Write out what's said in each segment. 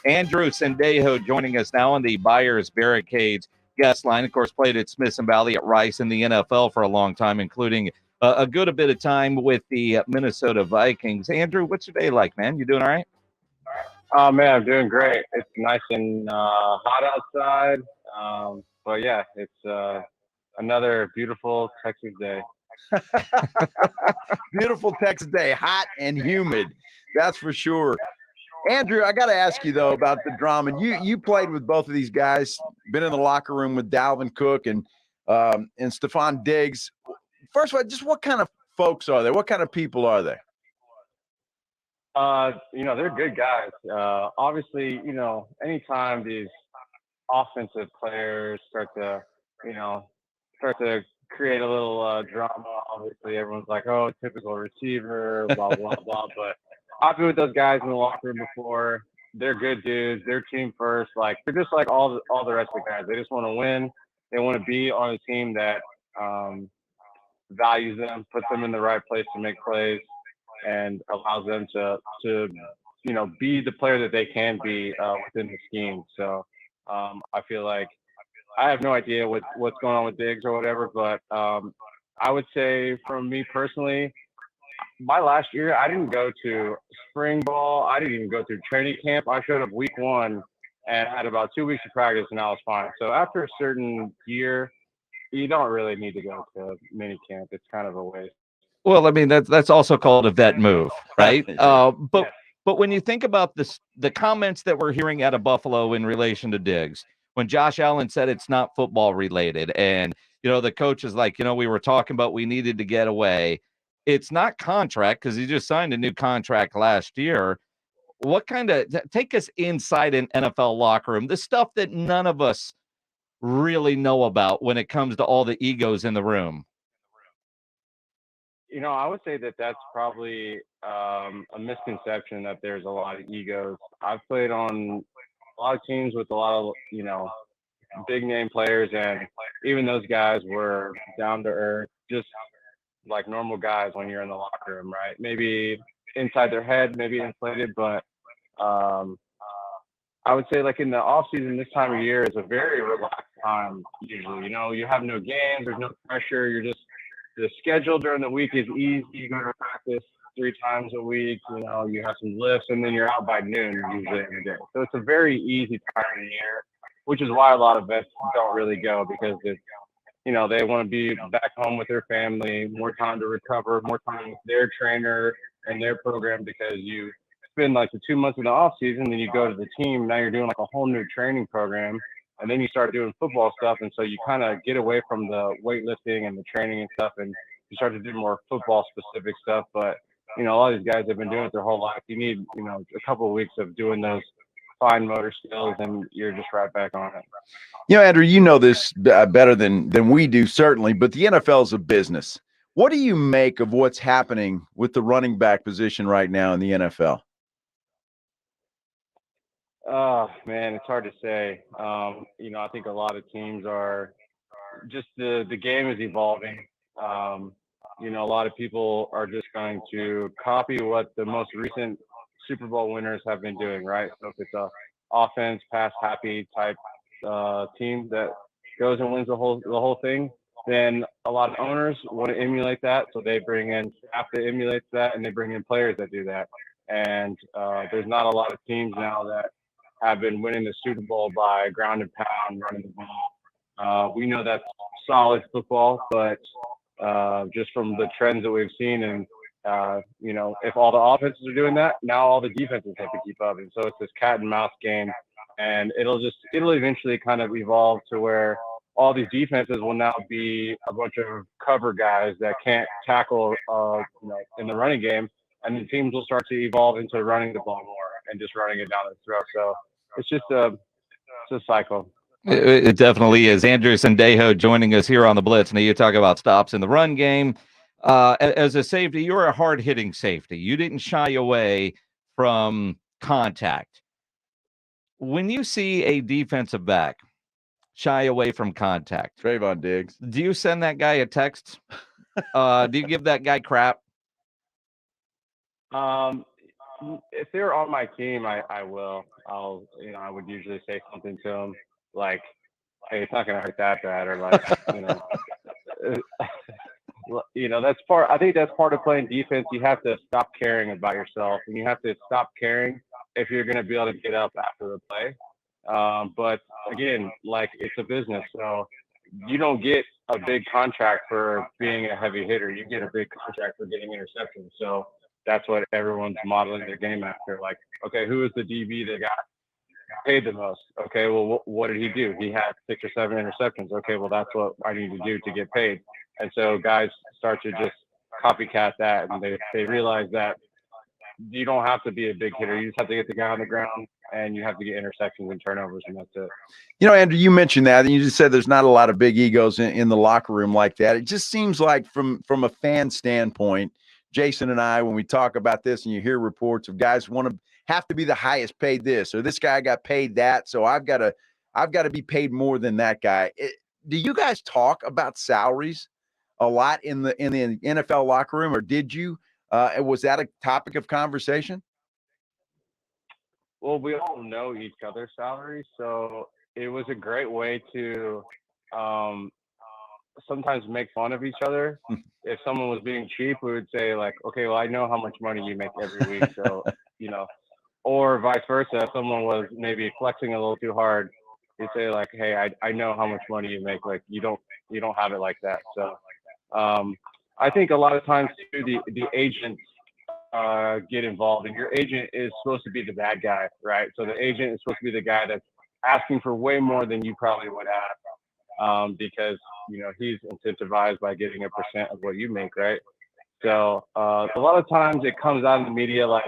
Andrew Sendejo joining us now on the Buyers Barricades guest line. Of course, played at Smithson Valley at Rice in the NFL for a long time, including a good bit of time with the Minnesota Vikings. Andrew, what's your day like, man? You doing all right? Oh man, I'm doing great. It's nice and hot outside. But yeah, it's another beautiful Texas day. Beautiful Texas day, hot and humid. That's for sure. Andrew, I got to ask you though about the drama. You played with both of these guys, been in the locker room with Dalvin Cook and Stephon Diggs. First of all, just what kind of folks are they? What kind of people are they? They're good guys. Obviously, anytime these offensive players start to create a little drama, obviously everyone's like, oh, typical receiver, blah, blah, blah. But I've been with those guys in the locker room before. They're good dudes. They're team first. Like, they're just like all the rest of the guys. They just want to win. They want to be on a team that values them, puts them in the right place to make plays, and allows them to be the player that they can be within the scheme. So I feel like I have no idea what's going on with Diggs or whatever, but I would say from me personally, my last year I didn't go to spring ball. I didn't even go through training camp. I showed up week 1 and had about 2 weeks of practice, and I was fine. So after a certain year, you don't really need to go to mini camp. It's kind of a waste. Well, I mean that's also called a vet move, right? But Yes. but when you think about the comments that we're hearing out of Buffalo in relation to Diggs, when Josh Allen said it's not football related, and the coach is like, we were talking about we needed to get away. It's not contract because he just signed a new contract last year. What kind of take us inside an NFL locker room? The stuff that none of us really know about when it comes to all the egos in the room. I would say that that's probably a misconception that there's a lot of egos. I've played on a lot of teams with a lot of, big name players, and even those guys were down to earth, just like normal guys when you're in the locker room, right? Maybe inside their head, maybe inflated, but um, I would say like in the off season, this time of year is a very relaxed time. Usually, you have no games, there's no pressure. The schedule during the week is easy. You go to practice 3 times a week. You have some lifts, and then you're out by noon usually every day. So it's a very easy time of the year, which is why a lot of vets don't really go because they want to be back home with their family, more time to recover, more time with their trainer and their program because you spend like the 2 months in the off season, then you go to the team. Now you're doing like a whole new training program, and then you start doing football stuff, and so you kind of get away from the weightlifting and the training and stuff, and you start to do more football specific stuff. But a lot of these guys have been doing it their whole life. You need a couple of weeks of doing those fine motor skills, and you're just right back on it. Andrew, you know this better than we do, certainly, but the NFL is a business. What do you make of what's happening with the running back position right now in the NFL? Oh man, it's hard to say. I think a lot of teams are just the game is evolving. A lot of people are just going to copy what the most recent Super Bowl winners have been doing, right? So if it's a offense pass happy type team that goes and wins the whole thing, then a lot of owners want to emulate that, so they bring in staff that emulates that, and they bring in players that do that. And there's not a lot of teams now that have been winning the Super Bowl by ground and pound, running the ball. We know that's solid football, but just from the trends that we've seen, and if all the offenses are doing that, now all the defenses have to keep up, and so it's this cat and mouse game, and it'll eventually kind of evolve to where all these defenses will now be a bunch of cover guys that can't tackle, in the running game, and the teams will start to evolve into running the ball more and just running it down the throat. So it's just it's a cycle. It definitely is. Andrew Sendejo joining us here on the Blitz. Now you talk about stops in the run game. As a safety, you're a hard-hitting safety. You didn't shy away from contact. When you see a defensive back shy away from contact, Trayvon Diggs, do you send that guy a text? Do you give that guy crap? Um, if they're on my team, I will. I would usually say something to him like, "Hey, it's not gonna hurt that bad," or like, that's part. I think that's part of playing defense. You have to stop caring about yourself, and you have to stop caring if you're going to be able to get up after the play. But again, like it's a business, so you don't get a big contract for being a heavy hitter. You get a big contract for getting interceptions. So that's what everyone's modeling their game after. Like, okay, who is the DB that got paid the most? Okay, well, what did he do? He had 6 or 7 interceptions. Okay, well, that's what I need to do to get paid. And so guys start to just copycat that, and they realize that you don't have to be a big hitter. You just have to get the guy on the ground, and you have to get interceptions and turnovers, and that's it. Andrew, you mentioned that, and you just said there's not a lot of big egos in the locker room like that. It just seems like from a fan standpoint, Jason and I, when we talk about this and you hear reports of guys have to be the highest paid this, or this guy got paid that, so I've got to be paid more than that guy. Do you guys talk about salaries a lot in the NFL locker room, or did you? Was that a topic of conversation? Well, we all know each other's salaries, so it was a great way to sometimes make fun of each other. If someone was being cheap, we would say like, okay, well, I know how much money you make every week, so or vice versa. If someone was maybe flexing a little too hard, you'd say like, hey, I know how much money you make. Like you don't have it like that. So I think a lot of times too, the agents get involved, and your agent is supposed to be the bad guy, right? So the agent is supposed to be the guy that's asking for way more than you probably would ask, because he's incentivized by getting a percent of what you make, right? So a lot of times it comes out in the media like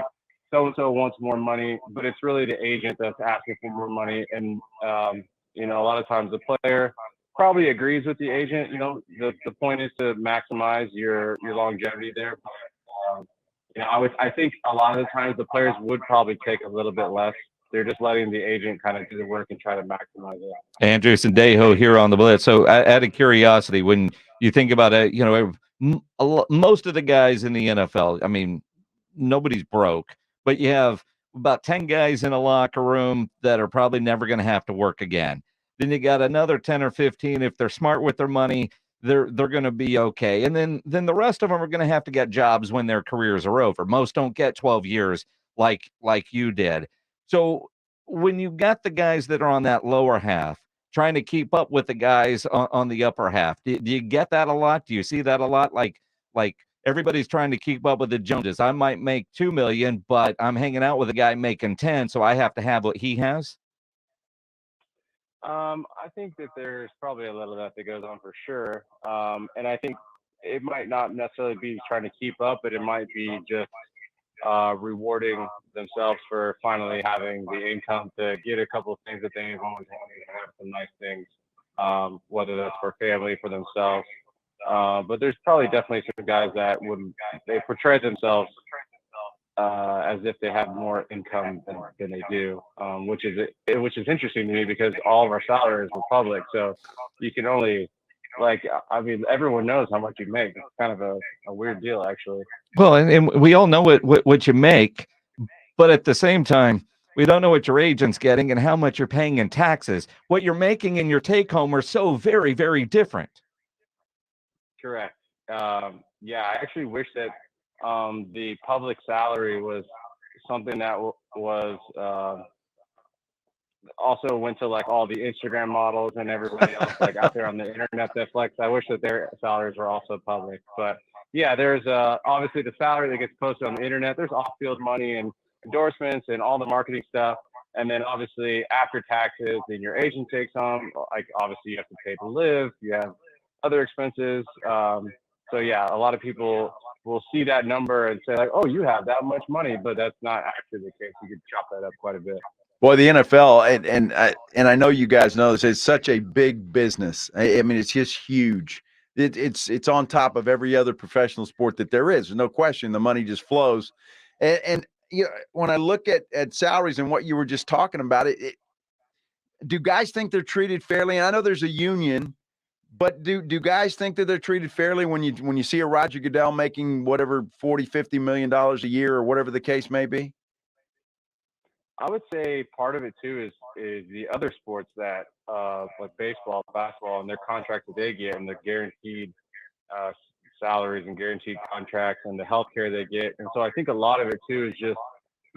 so and so wants more money, but it's really the agent that's asking for more money, and a lot of times the player probably agrees with the agent. The point is to maximize your longevity there. I think a lot of the times the players would probably take a little bit less. They're just letting the agent kind of do the work and try to maximize it. Andrew Sendejo here on the Blitz. So, out of curiosity, when you think about it, most of the guys in the NFL, I mean, nobody's broke, but you have about 10 guys in a locker room that are probably never going to have to work again. Then you got another 10 or 15. If they're smart with their money, they're going to be okay. And then the rest of them are going to have to get jobs when their careers are over. Most don't get 12 years like you did. So when you got the guys that are on that lower half trying to keep up with the guys on the upper half, do you get that a lot? Do you see that a lot? Like everybody's trying to keep up with the Joneses. I might make $2 million, but I'm hanging out with a guy making 10, so I have to have what he has. I think that there's probably a little of that goes on for sure. And I think it might not necessarily be trying to keep up, but it might be just rewarding themselves for finally having the income to get a couple of things that they've always wanted, to have some nice things, whether that's for family, for themselves. But there's probably definitely some guys that they portray themselves as if they have more income than they do, which is interesting to me because all of our salaries were public, so you can only everyone knows how much you make. It's kind of a weird deal, actually. Well, and we all know what you make, but at the same time, we don't know what your agent's getting and how much you're paying in taxes. What you're making and your take home are so very, very different. Correct. Yeah, I actually wish that the public salary was something that was also went to like all the Instagram models and everybody else like out there on the internet that flex. I wish that their salaries were also public. But yeah, there's obviously the salary that gets posted on the internet. There's off-field money and endorsements and all the marketing stuff. And then obviously after taxes, then your agent takes home. Like obviously you have to pay to live. You have other expenses. So yeah, a lot of people will see that number and say like, "Oh, you have that much money," but that's not actually the case. You could chop that up quite a bit. Boy, the NFL, and I know you guys know this, it's such a big business. I mean, it's just huge. It's on top of every other professional sport that there is. There's no question. The money just flows. And when I look at salaries and what you were just talking about, do guys think they're treated fairly? And I know there's a union, but do guys think that they're treated fairly when you see a Roger Goodell making whatever $40-50 million a year or whatever the case may be? I would say part of it too is the other sports that like baseball, basketball, and their contracts that they get and the guaranteed uh, salaries and guaranteed contracts and the health care they get. And so I think a lot of it too is just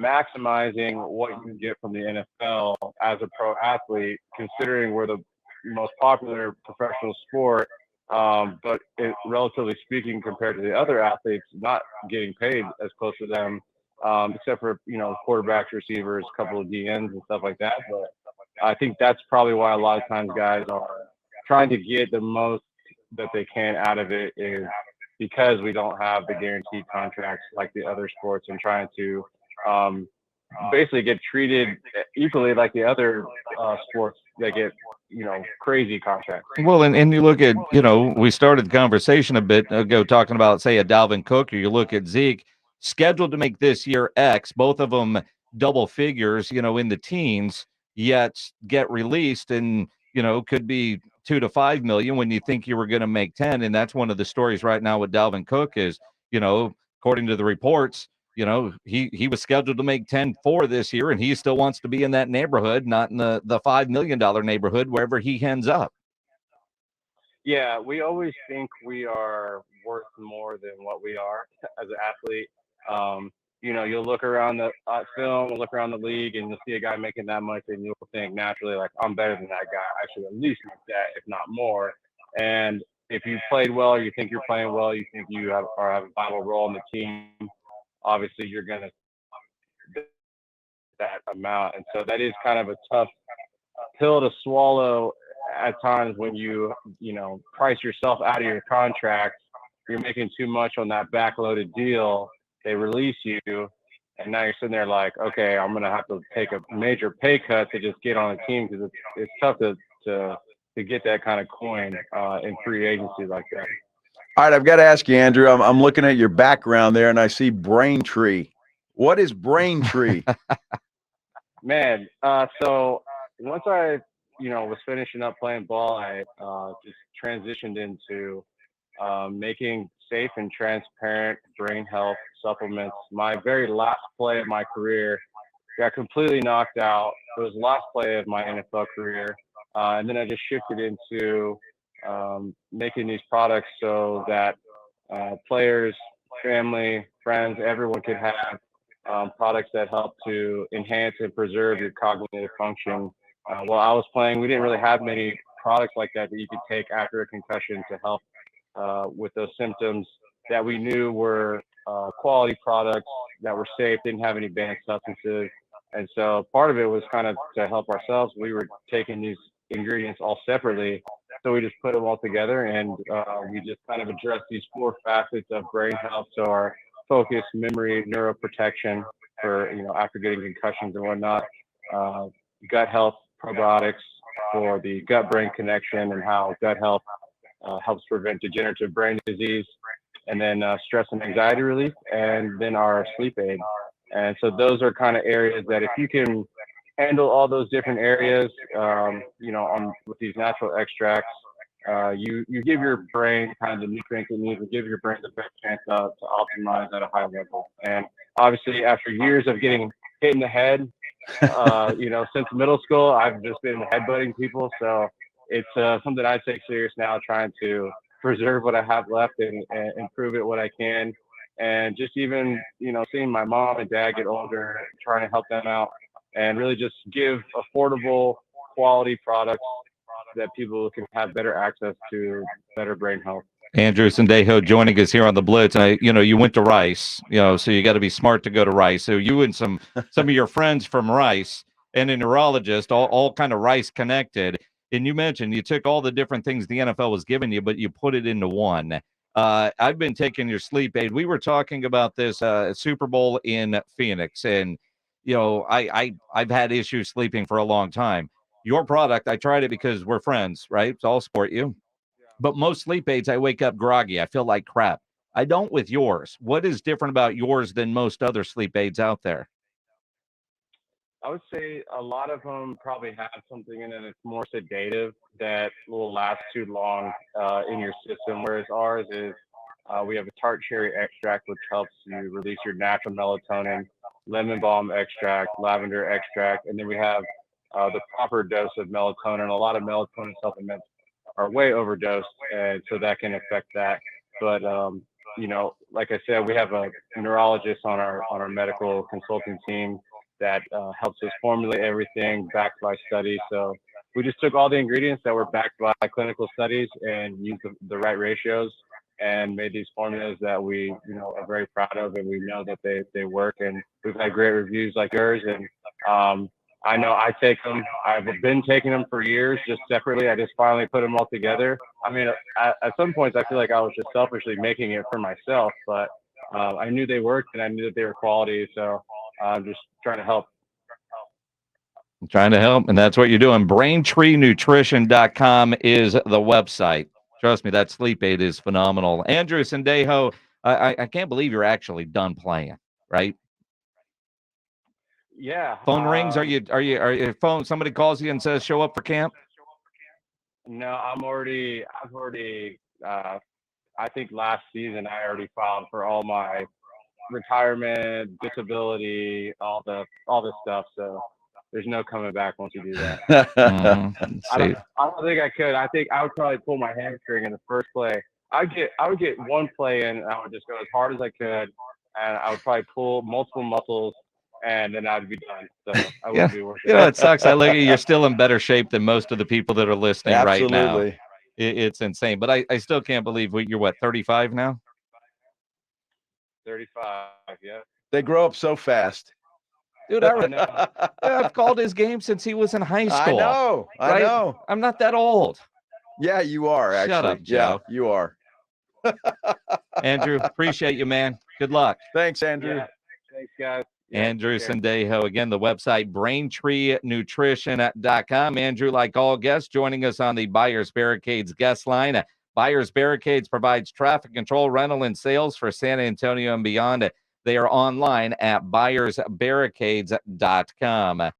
maximizing what you can get from the NFL as a pro athlete, considering we're the most popular professional sport. But relatively speaking, compared to the other athletes, not getting paid as close to them, except for quarterbacks, receivers, a couple of DNs and stuff like that. But I think that's probably why a lot of times guys are trying to get the most that they can out of it is because we don't have the guaranteed contracts like the other sports and trying to um, basically get treated equally like the other sports that get crazy contracts. Well, and you look at, we started the conversation a bit ago talking about, say, a Dalvin Cook, or you look at Zeke, scheduled to make this year X, both of them double figures, in the teens, yet get released and, could be 2 to 5 million when you think you were going to make 10. And that's one of the stories right now with Dalvin Cook is, according to the reports, he was scheduled to make 10 this year, and he still wants to be in that neighborhood, not in the $5 million neighborhood, wherever he ends up. Yeah, we always think we are worth more than what we are as an athlete. You'll look around the film, look around the league, and you'll see a guy making that much, and you'll think naturally, like, I'm better than that guy. I should at least make that, if not more. And if you played well, or you think you're playing well, you think you have a vital role in the team, obviously you're going to that amount. And so that is kind of a tough pill to swallow at times when you price yourself out of your contract. You're making too much on that backloaded deal. They release you, and now you're sitting there like, okay, I'm gonna have to take a major pay cut to just get on a team because it's tough to get that kind of coin in free agency like that. All right, I've got to ask you, Andrew. I'm looking at your background there, and I see BrainTree. What is BrainTree? Man, so once I was finishing up playing ball, I just transitioned into making safe and transparent brain health supplements. My very last play of my career got completely knocked out. It was the last play of my NFL career. And then I just shifted into making these products so that players, family, friends, everyone could have products that help to enhance and preserve your cognitive function. While I was playing, we didn't really have many products like that you could take after a concussion to help with those symptoms that we knew were quality products that were safe, didn't have any banned substances. And so part of it was kind of to help ourselves. We were taking these ingredients all separately. So we just put them all together, and we just kind of address these four facets of brain health. So our focus, memory, neuroprotection for, after getting concussions and whatnot, gut health, probiotics for the gut-brain connection and how gut health helps prevent degenerative brain disease, and then stress and anxiety relief, and then our sleep aid. And so those are kind of areas that if you can handle all those different areas, with these natural extracts, you give your brain kind of the nutrients it needs, and give your brain the best chance to optimize at a high level. And obviously, after years of getting hit in the head, since middle school, I've just been headbutting people. So it's something I take serious now, trying to preserve what I have left and improve it what I can. And just even, seeing my mom and dad get older, trying to help them out and really just give affordable quality products that people can have better access to better brain health. Andrew Sendejo joining us here on the Blitz. And you went to Rice, so you got to be smart to go to Rice. So you and some of your friends from Rice and a neurologist, all kind of Rice connected. And you mentioned you took all the different things the NFL was giving you, but you put it into one. I've been taking your sleep aid. We were talking about this Super Bowl in Phoenix, and I've had issues sleeping for a long time. Your product, I tried it because we're friends, right? So I'll support you. But most sleep aids, I wake up groggy. I feel like crap. I don't with yours. What is different about yours than most other sleep aids out there? I would say a lot of them probably have something in it that's more sedative that will last too long in your system, whereas ours is we have a tart cherry extract, which helps you release your natural melatonin. lemon balm extract, lavender extract, and then we have the proper dose of melatonin. A lot of melatonin supplements are way overdosed, and so that can affect that. But like I said, we have a neurologist on our medical consulting team that helps us formulate everything backed by studies. So we just took all the ingredients that were backed by clinical studies and used the right ratios and made these formulas that we are very proud of, and we know that they work, and we've had great reviews like yours. And I know I take them. I've been taking them for years, just separately. I just finally put them all together. I mean, at some points, I feel like I was just selfishly making it for myself, but I knew they worked and I knew that they were quality. So I'm just trying to help. Trying to help, and that's what you're doing. BrainTreeNutrition.com is the website. Trust me, that sleep aid is phenomenal. Andrew Sendejo, I can't believe you're actually done playing, right? Yeah. Phone rings. Are you phone? Somebody calls you and says, "Show up for camp." No, I've already. I think last season I already filed for all my retirement, disability, all this stuff. So there's no coming back once you do that. I don't think I could. I think I would probably pull my hamstring in the first play. I would get one play in, and I would just go as hard as I could, and I would probably pull multiple muscles, and then I'd be done. So I wouldn't be worth it. It sucks. I look at you. You're still in better shape than most of the people that are listening right now. It's insane. But I still can't believe you're what, 35 now? 35, yeah. They grow up so fast. Dude, I've called his game since he was in high school. I know. I'm not that old. Yeah, you are, actually. Shut up, Joe. Yeah, you are. Andrew, appreciate you, man. Good luck. Thanks, Andrew. Yeah. Thanks, guys. Yeah, Andrew Sendejo. Again, the website, BrainTreeNutrition.com. Andrew, like all guests, joining us on the Buyers Barricades guest line. Buyers Barricades provides traffic control, rental, and sales for San Antonio and beyond. They are online at buyersbarricades.com.